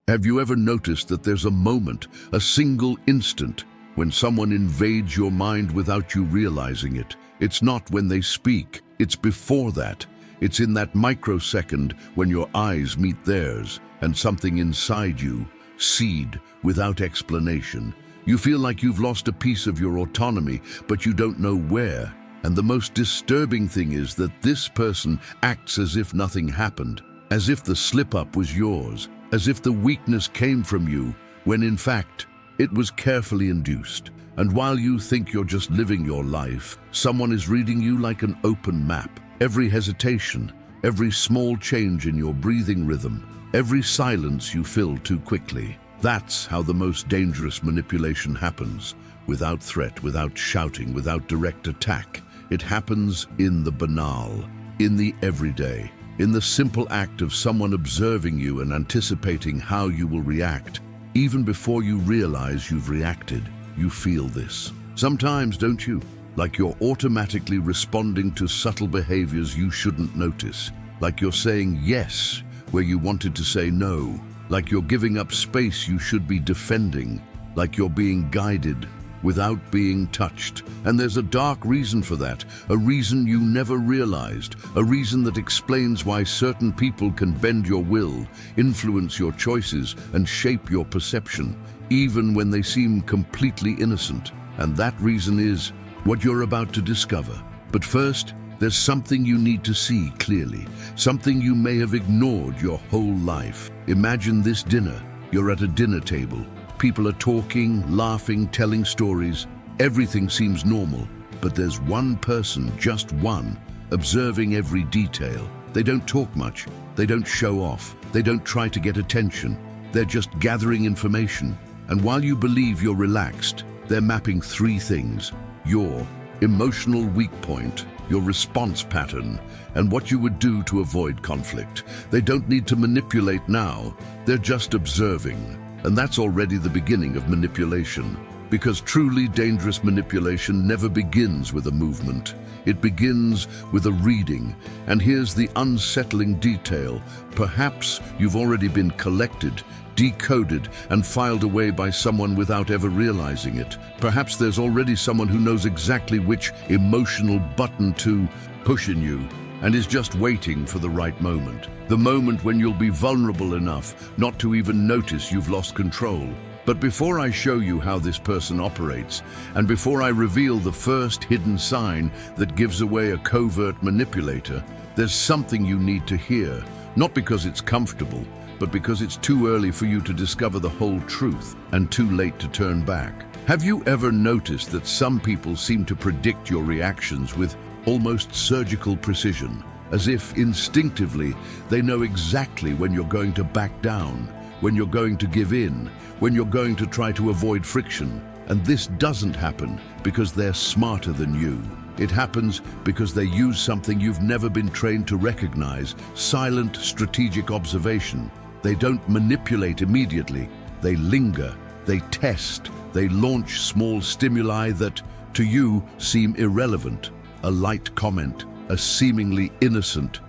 Have you ever noticed that there's a moment, a single instant, when someone invades your mind without you realizing it? It's not when they speak, it's before that. It's in that microsecond when your eyes meet theirs and something inside you, seed, without explanation. You feel like you've lost a piece of your autonomy, but you don't know where. And the most disturbing thing is that this person acts as if nothing happened, as if the slip-up was yours, as if the weakness came from you, when in fact, it was carefully induced. And while you think you're just living your life, someone is reading you like an open map. Every hesitation, every small change in your breathing rhythm, every silence you fill too quickly. That's how the most dangerous manipulation happens, without threat, without shouting, without direct attack. It happens in the banal, in the everyday, in the simple act of someone observing you and anticipating how you will react. Even before you realize you've reacted, you feel this. Sometimes, don't you? Like you're automatically responding to subtle behaviors you shouldn't notice. Like you're saying yes where you wanted to say no. Like you're giving up space you should be defending. Like you're being guided without being touched. And there's a dark reason for that, a reason you never realized, a reason that explains why certain people can bend your will, influence your choices, and shape your perception, even when they seem completely innocent. And that reason is what you're about to discover. But first, there's something you need to see clearly, something you may have ignored your whole life. Imagine this dinner. You're at a dinner table. People are talking, laughing, telling stories. Everything seems normal, but there's one person, just one, observing every detail. They don't talk much. They don't show off. They don't try to get attention. They're just gathering information. And while you believe you're relaxed, they're mapping three things: your emotional weak point, your response pattern, and what you would do to avoid conflict. They don't need to manipulate now. They're just observing. And that's already the beginning of manipulation. Because truly dangerous manipulation never begins with a movement. It begins with a reading. And here's the unsettling detail. Perhaps you've already been collected, decoded, and filed away by someone without ever realizing it. Perhaps there's already someone who knows exactly which emotional button to push in you, and is just waiting for the right moment. The moment when you'll be vulnerable enough not to even notice you've lost control. But before I show you how this person operates, and before I reveal the first hidden sign that gives away a covert manipulator, there's something you need to hear. Not because it's comfortable, but because it's too early for you to discover the whole truth and too late to turn back. Have you ever noticed that some people seem to predict your reactions with almost surgical precision, as if instinctively they know exactly when you're going to back down, when you're going to give in, when you're going to try to avoid friction? And this doesn't happen because they're smarter than you. It happens because they use something you've never been trained to recognize: silent, strategic observation. They don't manipulate immediately. They linger, they test, they launch small stimuli that, to you, seem irrelevant. A light comment, a seemingly innocent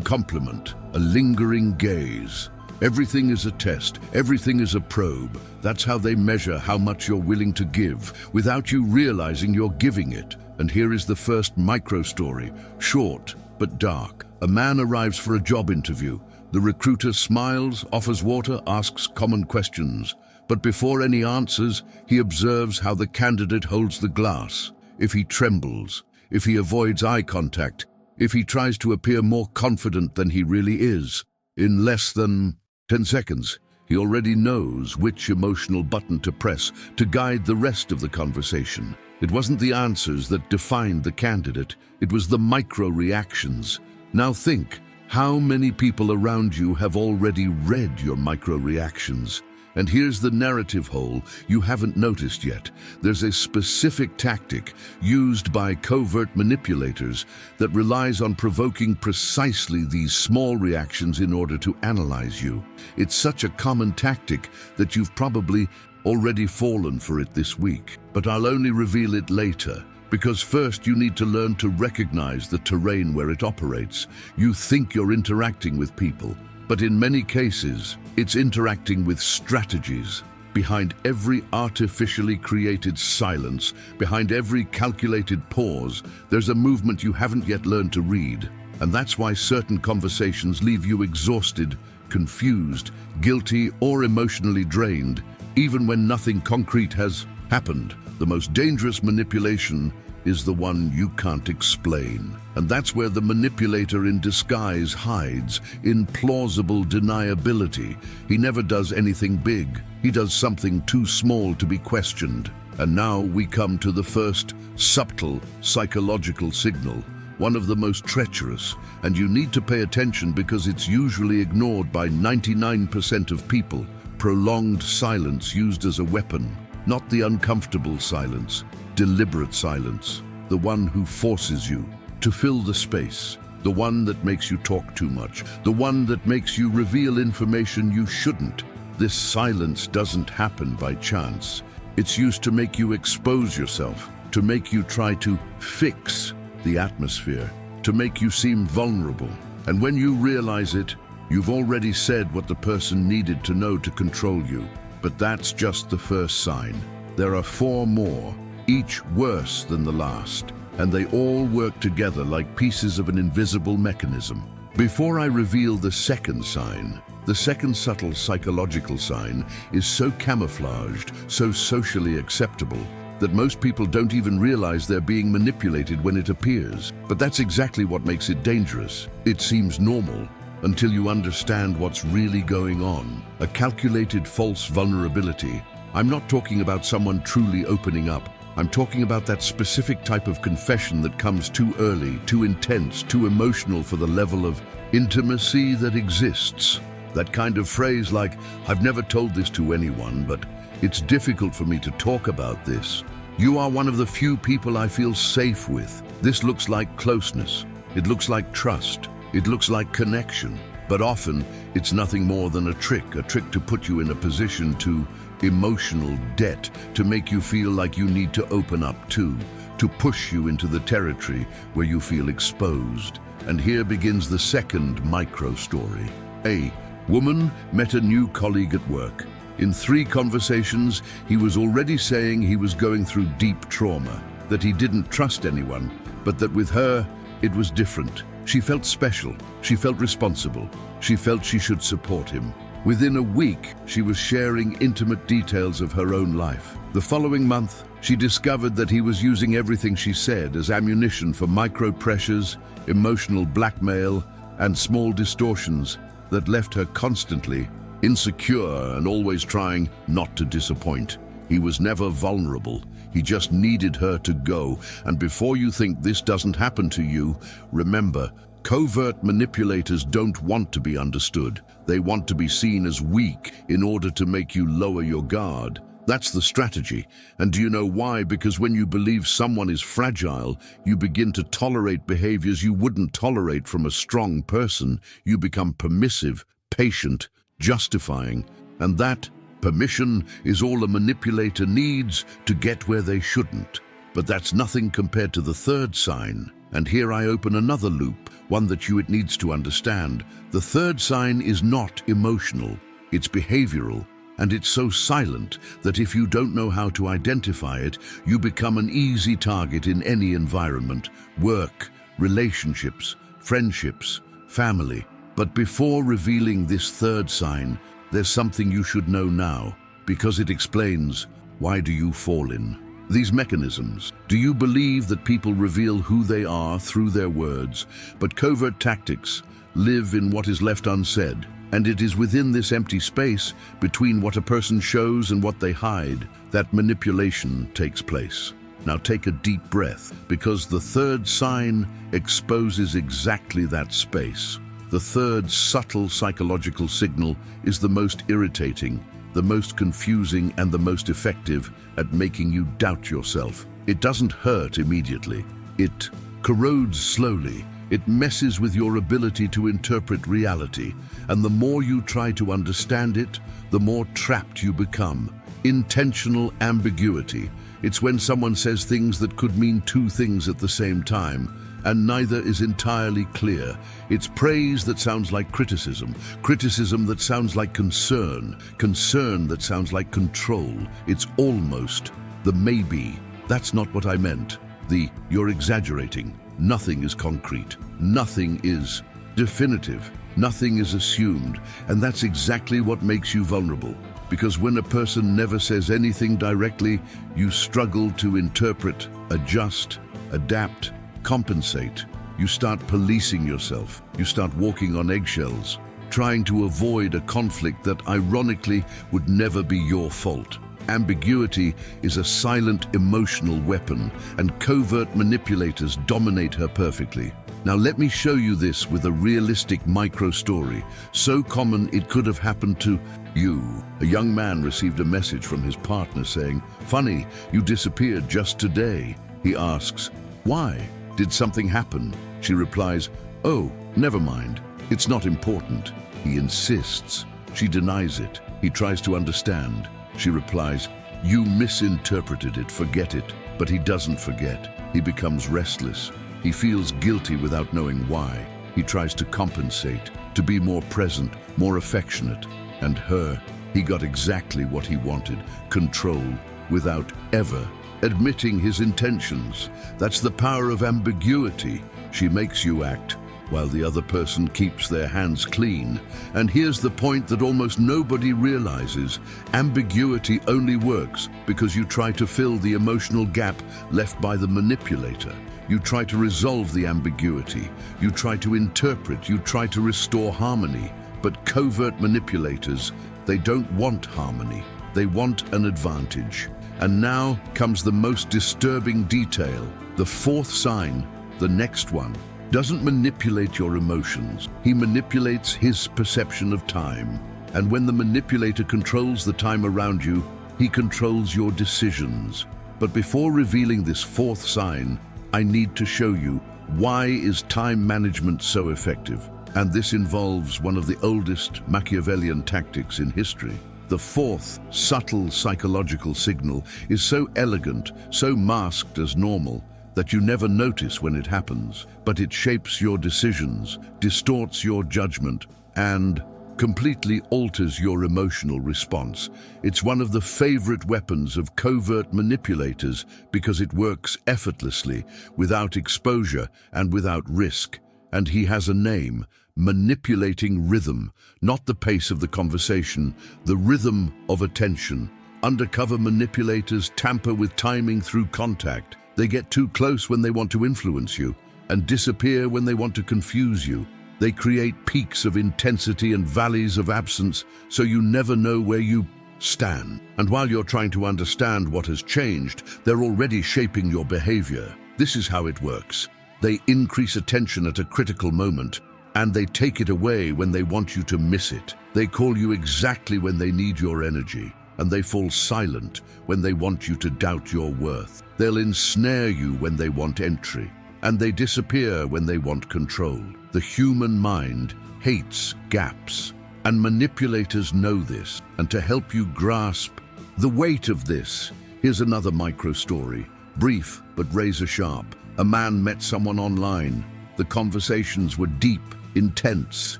compliment, a lingering gaze. Everything is a test, everything is a probe. That's how they measure how much you're willing to give, without you realizing you're giving it. And here is the first micro-story, short but dark. A man arrives for a job interview. The recruiter smiles, offers water, asks common questions. But before any answers, he observes how the candidate holds the glass. If he trembles, if he avoids eye contact, if he tries to appear more confident than he really is, in less than 10 seconds, he already knows which emotional button to press to guide the rest of the conversation. It wasn't the answers that defined the candidate, it was the micro-reactions. Now think, how many people around you have already read your micro-reactions? And here's the narrative hole you haven't noticed yet. There's a specific tactic used by covert manipulators that relies on provoking precisely these small reactions in order to analyze you. It's such a common tactic that you've probably already fallen for it this week. But I'll only reveal it later, because first you need to learn to recognize the terrain where it operates. You think you're interacting with people, But in many cases, it's interacting with strategies. Behind every artificially created silence, behind every calculated pause, there's a movement you haven't yet learned to read. And that's why certain conversations leave you exhausted, confused, guilty, or emotionally drained, even when nothing concrete has happened. The most dangerous manipulation is the one you can't explain. And that's where the manipulator in disguise hides, in plausible deniability. He never does anything big. He does something too small to be questioned. And now we come to the first subtle psychological signal, one of the most treacherous, and you need to pay attention because it's usually ignored by 99% of people. Prolonged silence used as a weapon, not the uncomfortable silence, deliberate silence, the one who forces you to fill the space, the one that makes you talk too much, the one that makes you reveal information you shouldn't. This silence doesn't happen by chance. It's used to make you expose yourself, to make you try to fix the atmosphere, to make you seem vulnerable. And when you realize it, you've already said what the person needed to know to control you. But that's just the first sign. There are 4 more, each worse than the last, and they all work together like pieces of an invisible mechanism. Before I reveal the second sign, the second subtle psychological sign is so camouflaged, so socially acceptable, that most people don't even realize they're being manipulated when it appears. But that's exactly what makes it dangerous. It seems normal until you understand what's really going on. A calculated false vulnerability. I'm not talking about someone truly opening up. I'm talking about that specific type of confession that comes too early, too intense, too emotional for the level of intimacy that exists. That kind of phrase like, "I've never told this to anyone, but it's difficult for me to talk about this. You are one of the few people I feel safe with." This looks like closeness. It looks like trust. It looks like connection. But often, it's nothing more than a trick to put you in a position to emotional debt, to make you feel like you need to open up too, to push you into the territory where you feel exposed. And here begins the second micro story. A woman met a new colleague at work. In 3 conversations, he was already saying he was going through deep trauma, that he didn't trust anyone, but that with her, it was different. She felt special. She felt responsible. She felt she should support him. Within a week, she was sharing intimate details of her own life. The following month, she discovered that he was using everything she said as ammunition for micro pressures, emotional blackmail, and small distortions that left her constantly insecure and always trying not to disappoint. He was never vulnerable. He just needed her to go. And before you think this doesn't happen to you, remember, covert manipulators don't want to be understood. They want to be seen as weak in order to make you lower your guard. That's the strategy. And do you know why? Because when you believe someone is fragile, you begin to tolerate behaviors you wouldn't tolerate from a strong person. You become permissive, patient, justifying. And that permission is all a manipulator needs to get where they shouldn't. But that's nothing compared to the third sign. And here I open another loop, one that it needs to understand. The third sign is not emotional, it's behavioral. And it's so silent that if you don't know how to identify it, you become an easy target in any environment, work, relationships, friendships, family. But before revealing this third sign, there's something you should know now, because it explains why do you fall in these mechanisms. Do you believe that people reveal who they are through their words, but covert tactics live in what is left unsaid? And it is within this empty space between what a person shows and what they hide that manipulation takes place. Now take a deep breath, because the third sign exposes exactly that space. The third subtle psychological signal is the most irritating, the most confusing, and the most effective at making you doubt yourself. It doesn't hurt immediately. It corrodes slowly. It messes with your ability to interpret reality, and the more you try to understand it, the more trapped you become. Intentional ambiguity. It's when someone says things that could mean 2 things at the same time. and neither is entirely clear. It's praise that sounds like criticism, criticism that sounds like concern, concern that sounds like control. It's almost the maybe. That's not what I meant. The you're exaggerating. Nothing is concrete. Nothing is definitive. Nothing is assumed. And that's exactly what makes you vulnerable. Because when a person never says anything directly, you struggle to interpret, adjust, adapt, compensate. You start policing yourself. You start walking on eggshells, trying to avoid a conflict that ironically would never be your fault. Ambiguity is a silent emotional weapon, and covert manipulators dominate her perfectly. Now let me show you this with a realistic micro-story, so common it could have happened to you. A young man received a message from his partner saying, "Funny, you disappeared just today." He asks, "Why? Did something happen?" She replies, "Oh, never mind. It's not important." He insists. She denies it. He tries to understand. She replies, "You misinterpreted it, forget it." But he doesn't forget. He becomes restless. He feels guilty without knowing why. He tries to compensate, to be more present, more affectionate. And her, he got exactly what he wanted, control, without ever admitting his intentions. That's the power of ambiguity. She makes you act, while the other person keeps their hands clean. And here's the point that almost nobody realizes. Ambiguity only works because you try to fill the emotional gap left by the manipulator. You try to resolve the ambiguity. You try to interpret. You try to restore harmony. But covert manipulators, they don't want harmony. They want an advantage. And now comes the most disturbing detail. The fourth sign, the next one, doesn't manipulate your emotions. He manipulates his perception of time. And when the manipulator controls the time around you, he controls your decisions. But before revealing this fourth sign, I need to show you why is time management so effective. And this involves one of the oldest Machiavellian tactics in history. The fourth, subtle psychological signal is so elegant, so masked as normal, that you never notice when it happens, but it shapes your decisions, distorts your judgment, and completely alters your emotional response. It's one of the favorite weapons of covert manipulators because it works effortlessly, without exposure and without risk. And he has a name: manipulating rhythm, not the pace of the conversation, the rhythm of attention. Undercover manipulators tamper with timing through contact. They get too close when they want to influence you and disappear when they want to confuse you. They create peaks of intensity and valleys of absence, so you never know where you stand. And while you're trying to understand what has changed, they're already shaping your behavior. This is how it works. They increase attention at a critical moment, and they take it away when they want you to miss it. They call you exactly when they need your energy, and they fall silent when they want you to doubt your worth. They'll ensnare you when they want entry, and they disappear when they want control. The human mind hates gaps, and manipulators know this. And to help you grasp the weight of this, here's another micro-story, brief but razor-sharp. A man met someone online. The conversations were deep, intense,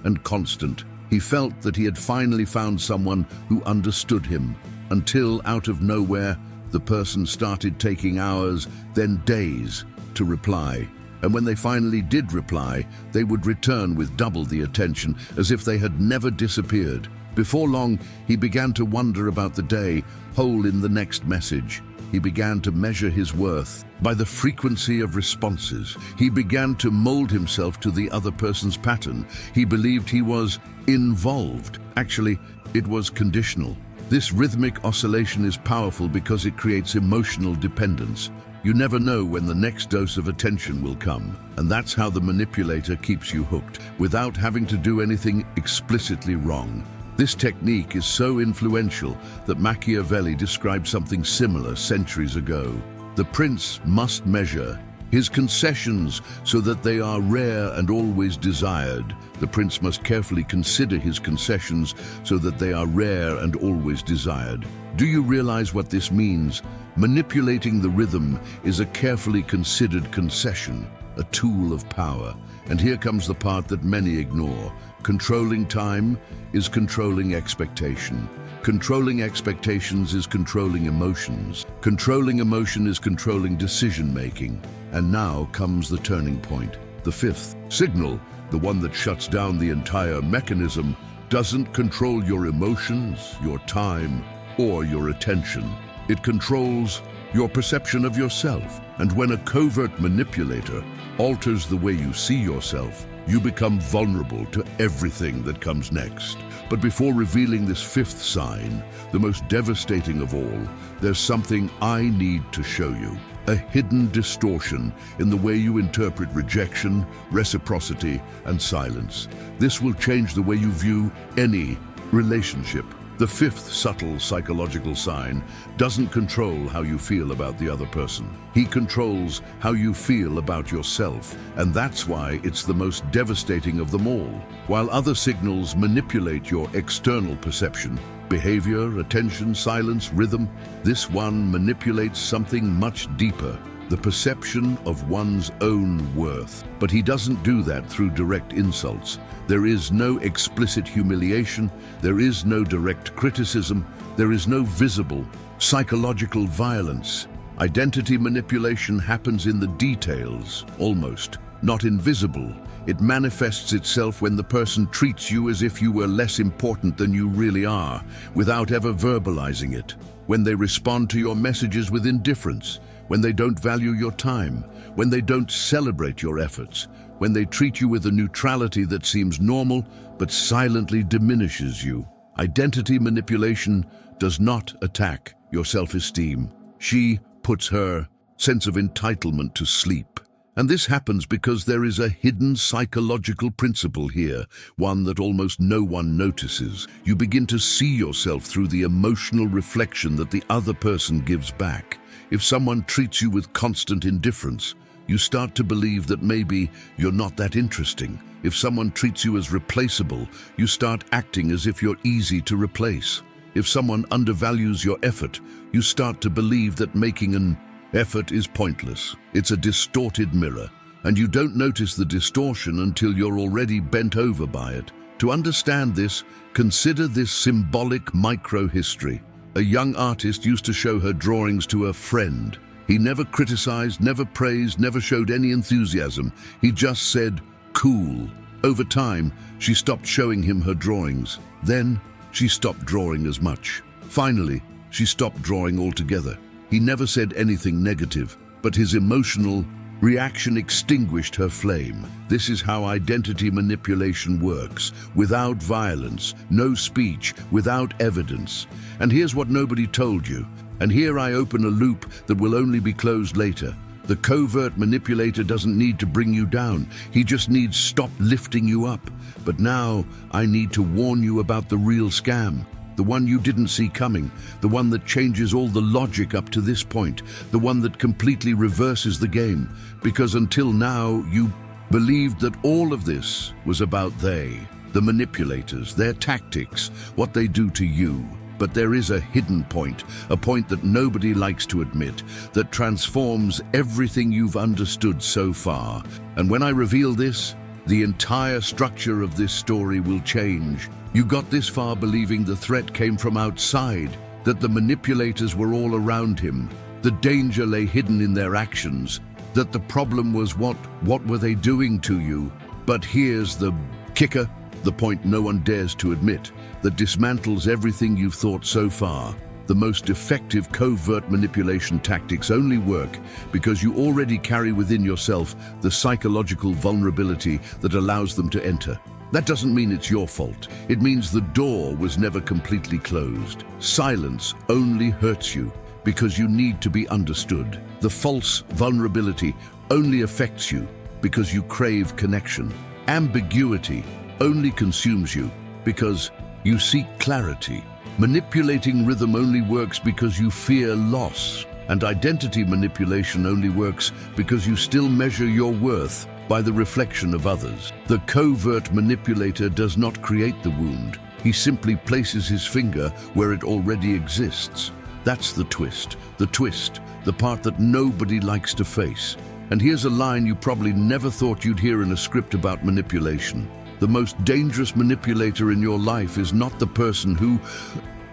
and constant. He felt that he had finally found someone who understood him, until out of nowhere, the person started taking hours, then days, to reply. And when they finally did reply, they would return with double the attention, as if they had never disappeared. Before long, he began to wonder about the day, hole in the next message. He began to measure his worth by the frequency of responses. He began to mold himself to the other person's pattern. He believed he was involved. Actually, it was conditional. This rhythmic oscillation is powerful because it creates emotional dependence. You never know when the next dose of attention will come, and that's how the manipulator keeps you hooked, without having to do anything explicitly wrong. This technique is so influential that Machiavelli described something similar centuries ago. The prince must measure his concessions so that they are rare and always desired. The prince must carefully consider his concessions so that they are rare and always desired. Do you realize what this means? Manipulating the rhythm is a carefully considered concession. a tool of power. And here comes the part that many ignore. Controlling time is controlling expectation. Controlling expectations is controlling emotions. Controlling emotion is controlling decision-making. And now comes the turning point. The fifth signal, the one that shuts down the entire mechanism, doesn't control your emotions, your time, or your attention. It controls your perception of yourself. And when a covert manipulator alters the way you see yourself, you become vulnerable to everything that comes next. But before revealing this fifth sign, the most devastating of all, there's something I need to show you. A hidden distortion in the way you interpret rejection, reciprocity, and silence. This will change the way you view any relationship. The fifth subtle psychological sign doesn't control how you feel about the other person. He controls how you feel about yourself, and that's why it's the most devastating of them all. While other signals manipulate your external perception, behavior, attention, silence, rhythm, this one manipulates something much deeper. The perception of one's own worth. But he doesn't do that through direct insults. There is no explicit humiliation, there is no direct criticism, there is no visible psychological violence. Identity manipulation happens in the details, almost, not invisible. It manifests itself when the person treats you as if you were less important than you really are, without ever verbalizing it. When they respond to your messages with indifference, when they don't value your time, when they don't celebrate your efforts, when they treat you with a neutrality that seems normal but silently diminishes you. Identity manipulation does not attack your self-esteem. She puts her sense of entitlement to sleep. And this happens because there is a hidden psychological principle here, one that almost no one notices. You begin to see yourself through the emotional reflection that the other person gives back. If someone treats you with constant indifference, you start to believe that maybe you're not that interesting. If someone treats you as replaceable, you start acting as if you're easy to replace. If someone undervalues your effort, you start to believe that making an effort is pointless. It's a distorted mirror, and you don't notice the distortion until you're already bent over by it. To understand this, consider this symbolic micro-history. A young artist used to show her drawings to a friend. He never criticized, never praised, never showed any enthusiasm. He just said, "Cool." Over time, she stopped showing him her drawings. Then, she stopped drawing as much. Finally, she stopped drawing altogether. He never said anything negative, but his emotional reaction extinguished her flame. This is how identity manipulation works. Without violence, no speech, without evidence. And here's what nobody told you. And here I open a loop that will only be closed later. The covert manipulator doesn't need to bring you down. He just needs to stop lifting you up. But now I need to warn you about the real scam. The one you didn't see coming, the one that changes all the logic up to this point, the one that completely reverses the game. Because until now, you believed that all of this was about they, the manipulators, their tactics, what they do to you. But there is a hidden point, a point that nobody likes to admit, that transforms everything you've understood so far. And when I reveal this, the entire structure of this story will change. You got this far believing the threat came from outside, that the manipulators were all around him, the danger lay hidden in their actions, that the problem was what were they doing to you? But here's the kicker, the point no one dares to admit, that dismantles everything you've thought so far. The most effective covert manipulation tactics only work because you already carry within yourself the psychological vulnerability that allows them to enter. That doesn't mean it's your fault. It means the door was never completely closed. Silence only hurts you because you need to be understood. The false vulnerability only affects you because you crave connection. Ambiguity only consumes you because you seek clarity. Manipulating rhythm only works because you fear loss. And identity manipulation only works because you still measure your worth by the reflection of others. The covert manipulator does not create the wound. He simply places his finger where it already exists. That's the twist, the part that nobody likes to face. And here's a line you probably never thought you'd hear in a script about manipulation. The most dangerous manipulator in your life is not the person who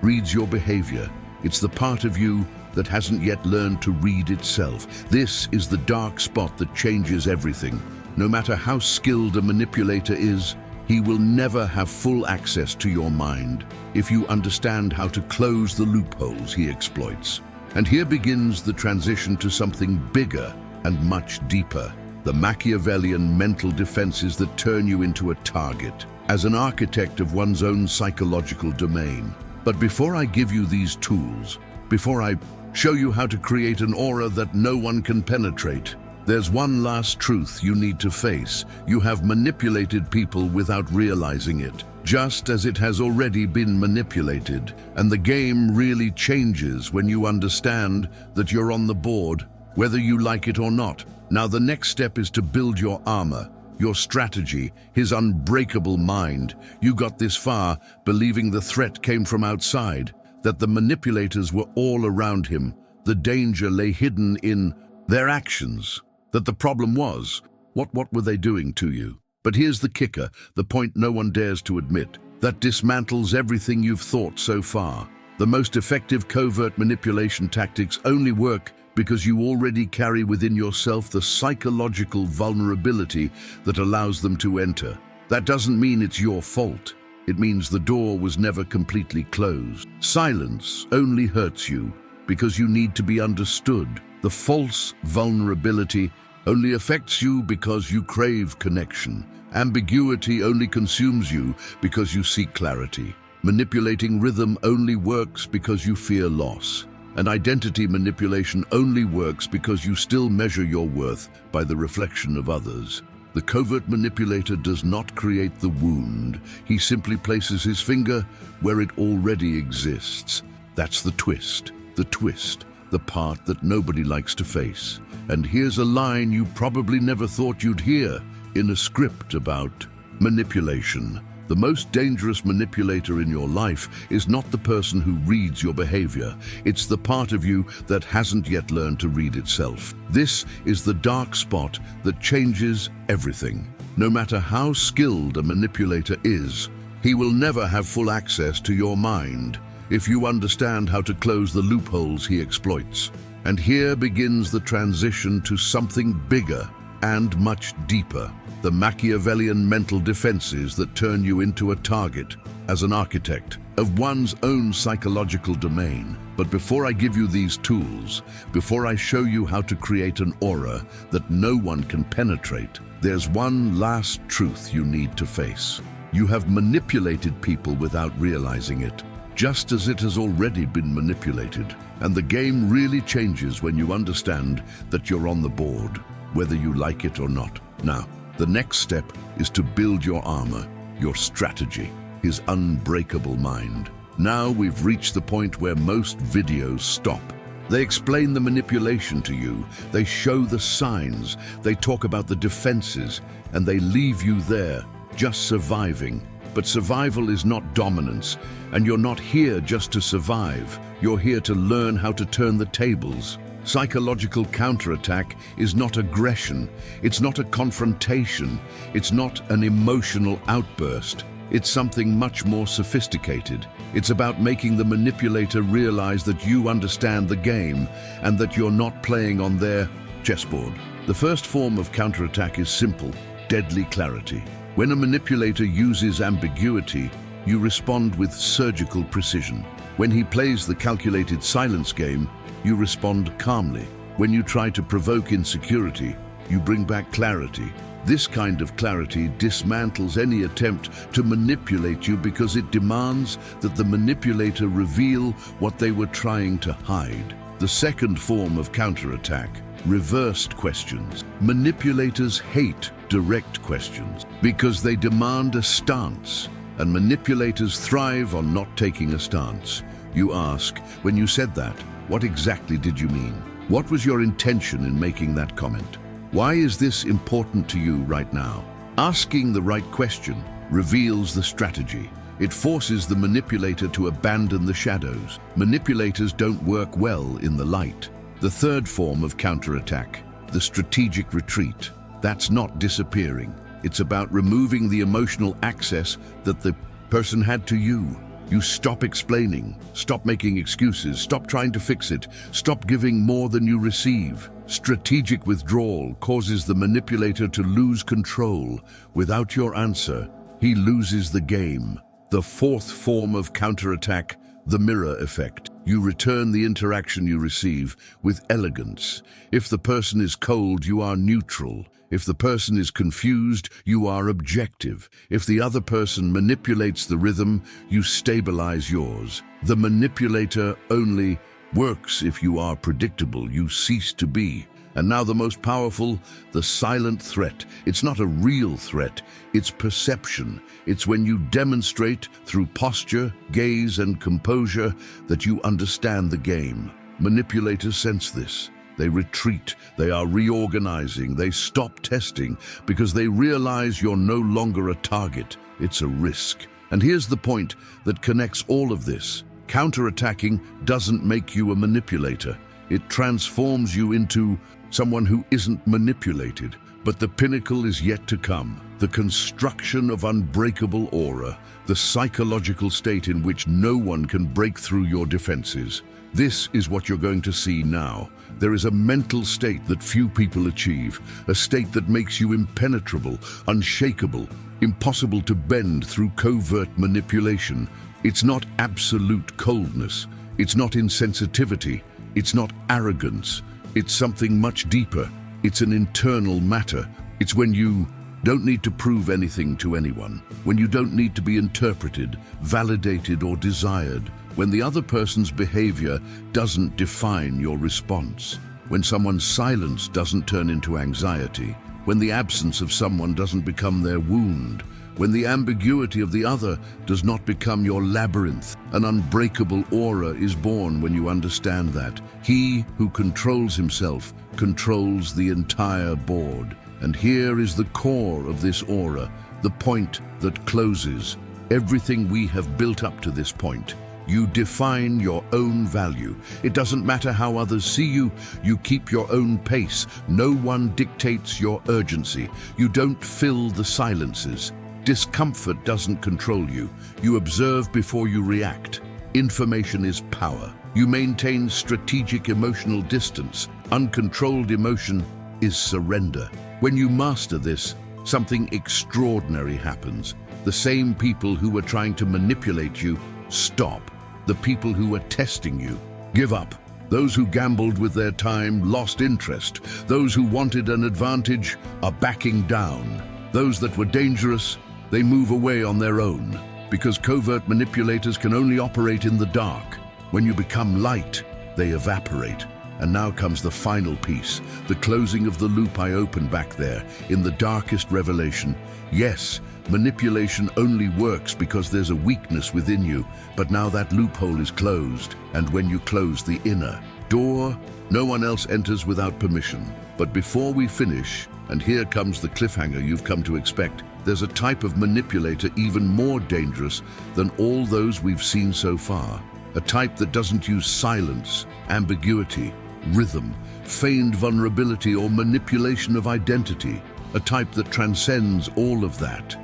reads your behavior. It's the part of you that hasn't yet learned to read itself. This is the dark spot that changes everything. No matter how skilled a manipulator is, he will never have full access to your mind if you understand how to close the loopholes he exploits. And here begins the transition to something bigger and much deeper. The Machiavellian mental defenses that turn you into a target, as an architect of one's own psychological domain. But before I give you these tools, before I show you how to create an aura that no one can penetrate, there's one last truth you need to face. You have manipulated people without realizing it, just as it has already been manipulated. And the game really changes when you understand that you're on the board, whether you like it or not. Now the next step is to build your armor, your strategy, his unbreakable mind. You got this far believing the threat came from outside, that the manipulators were all around him. The danger lay hidden in their actions. That the problem was, what were they doing to you? But here's the kicker, the point no one dares to admit, that dismantles everything you've thought so far. The most effective covert manipulation tactics only work because you already carry within yourself the psychological vulnerability that allows them to enter. That doesn't mean it's your fault. It means the door was never completely closed. Silence only hurts you because you need to be understood. The false vulnerability only affects you because you crave connection. Ambiguity only consumes you because you seek clarity. Manipulating rhythm only works because you fear loss. And identity manipulation only works because you still measure your worth by the reflection of others. The covert manipulator does not create the wound. He simply places his finger where it already exists. That's the twist, the part that nobody likes to face. And here's a line you probably never thought you'd hear in a script about manipulation. The most dangerous manipulator in your life is not the person who reads your behavior. It's the part of you that hasn't yet learned to read itself. This is the dark spot that changes everything. No matter how skilled a manipulator is, he will never have full access to your mind if you understand how to close the loopholes he exploits. And here begins the transition to something bigger and much deeper. The Machiavellian mental defenses that turn you into a target, as an architect of one's own psychological domain. But before I give you these tools, before I show you how to create an aura that no one can penetrate, there's one last truth you need to face. You have manipulated people without realizing it, just as it has already been manipulated. And the game really changes when you understand that you're on the board, whether you like it or not. Now, the next step is to build your armor, your strategy, his unbreakable mind. Now we've reached the point where most videos stop. They explain the manipulation to you, they show the signs, they talk about the defenses, and they leave you there, just surviving. But survival is not dominance, and you're not here just to survive. You're here to learn how to turn the tables. Psychological counterattack is not aggression, it's not a confrontation, it's not an emotional outburst. It's something much more sophisticated. It's about making the manipulator realize that you understand the game and that you're not playing on their chessboard. The first form of counterattack is simple, deadly clarity. When a manipulator uses ambiguity, you respond with surgical precision. When he plays the calculated silence game, you respond calmly. When you try to provoke insecurity, you bring back clarity. This kind of clarity dismantles any attempt to manipulate you because it demands that the manipulator reveal what they were trying to hide. The second form of counterattack, reversed questions. Manipulators hate direct questions because they demand a stance, and manipulators thrive on not taking a stance. You ask, when you said that, what exactly did you mean? What was your intention in making that comment? Why is this important to you right now? Asking the right question reveals the strategy. It forces the manipulator to abandon the shadows. Manipulators don't work well in the light. The third form of counterattack, the strategic retreat. That's not disappearing. It's about removing the emotional access that the person had to you. You stop explaining, stop making excuses, stop trying to fix it, stop giving more than you receive. Strategic withdrawal causes the manipulator to lose control. Without your answer, he loses the game. The fourth form of counterattack, the mirror effect. You return the interaction you receive with elegance. If the person is cold, you are neutral. If the person is confused, you are objective. If the other person manipulates the rhythm, you stabilize yours. The manipulator only works if you are predictable. You cease to be. And now the most powerful, the silent threat. It's not a real threat, it's perception. It's when you demonstrate through posture, gaze, and composure that you understand the game. Manipulators sense this. They retreat, they are reorganizing, they stop testing because they realize you're no longer a target, it's a risk. And here's the point that connects all of this. Counterattacking doesn't make you a manipulator. It transforms you into someone who isn't manipulated. But the pinnacle is yet to come. The construction of unbreakable aura, the psychological state in which no one can break through your defenses. This is what you're going to see now. There is a mental state that few people achieve, a state that makes you impenetrable, unshakable, impossible to bend through covert manipulation. It's not absolute coldness. It's not insensitivity. It's not arrogance. It's something much deeper. It's an internal matter. It's when you don't need to prove anything to anyone, when you don't need to be interpreted, validated, or desired, when the other person's behavior doesn't define your response, when someone's silence doesn't turn into anxiety, when the absence of someone doesn't become their wound, when the ambiguity of the other does not become your labyrinth. An unbreakable aura is born when you understand that. He who controls himself controls the entire board. And here is the core of this aura, the point that closes everything we have built up to this point. You define your own value. It doesn't matter how others see you, you keep your own pace. No one dictates your urgency. You don't fill the silences. Discomfort doesn't control you. You observe before you react. Information is power. You maintain strategic emotional distance. Uncontrolled emotion is surrender. When you master this, something extraordinary happens. The same people who were trying to manipulate you stop. The people who were testing you give up. Those who gambled with their time lost interest. Those who wanted an advantage are backing down. Those that were dangerous, they move away on their own, because covert manipulators can only operate in the dark. When you become light, they evaporate. And now comes the final piece, the closing of the loop I opened back there, in the darkest revelation. Yes, manipulation only works because there's a weakness within you, but now that loophole is closed, and when you close the inner door, no one else enters without permission. But before we finish, and here comes the cliffhanger you've come to expect, there's a type of manipulator even more dangerous than all those we've seen so far. A type that doesn't use silence, ambiguity, rhythm, feigned vulnerability, or manipulation of identity. A type that transcends all of that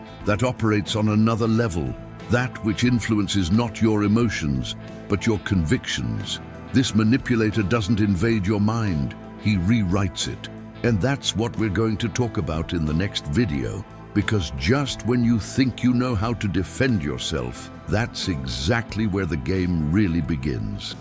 operates on another level, that which influences not your emotions, but your convictions. This manipulator doesn't invade your mind, he rewrites it. And that's what we're going to talk about in the next video, because just when you think you know how to defend yourself, that's exactly where the game really begins.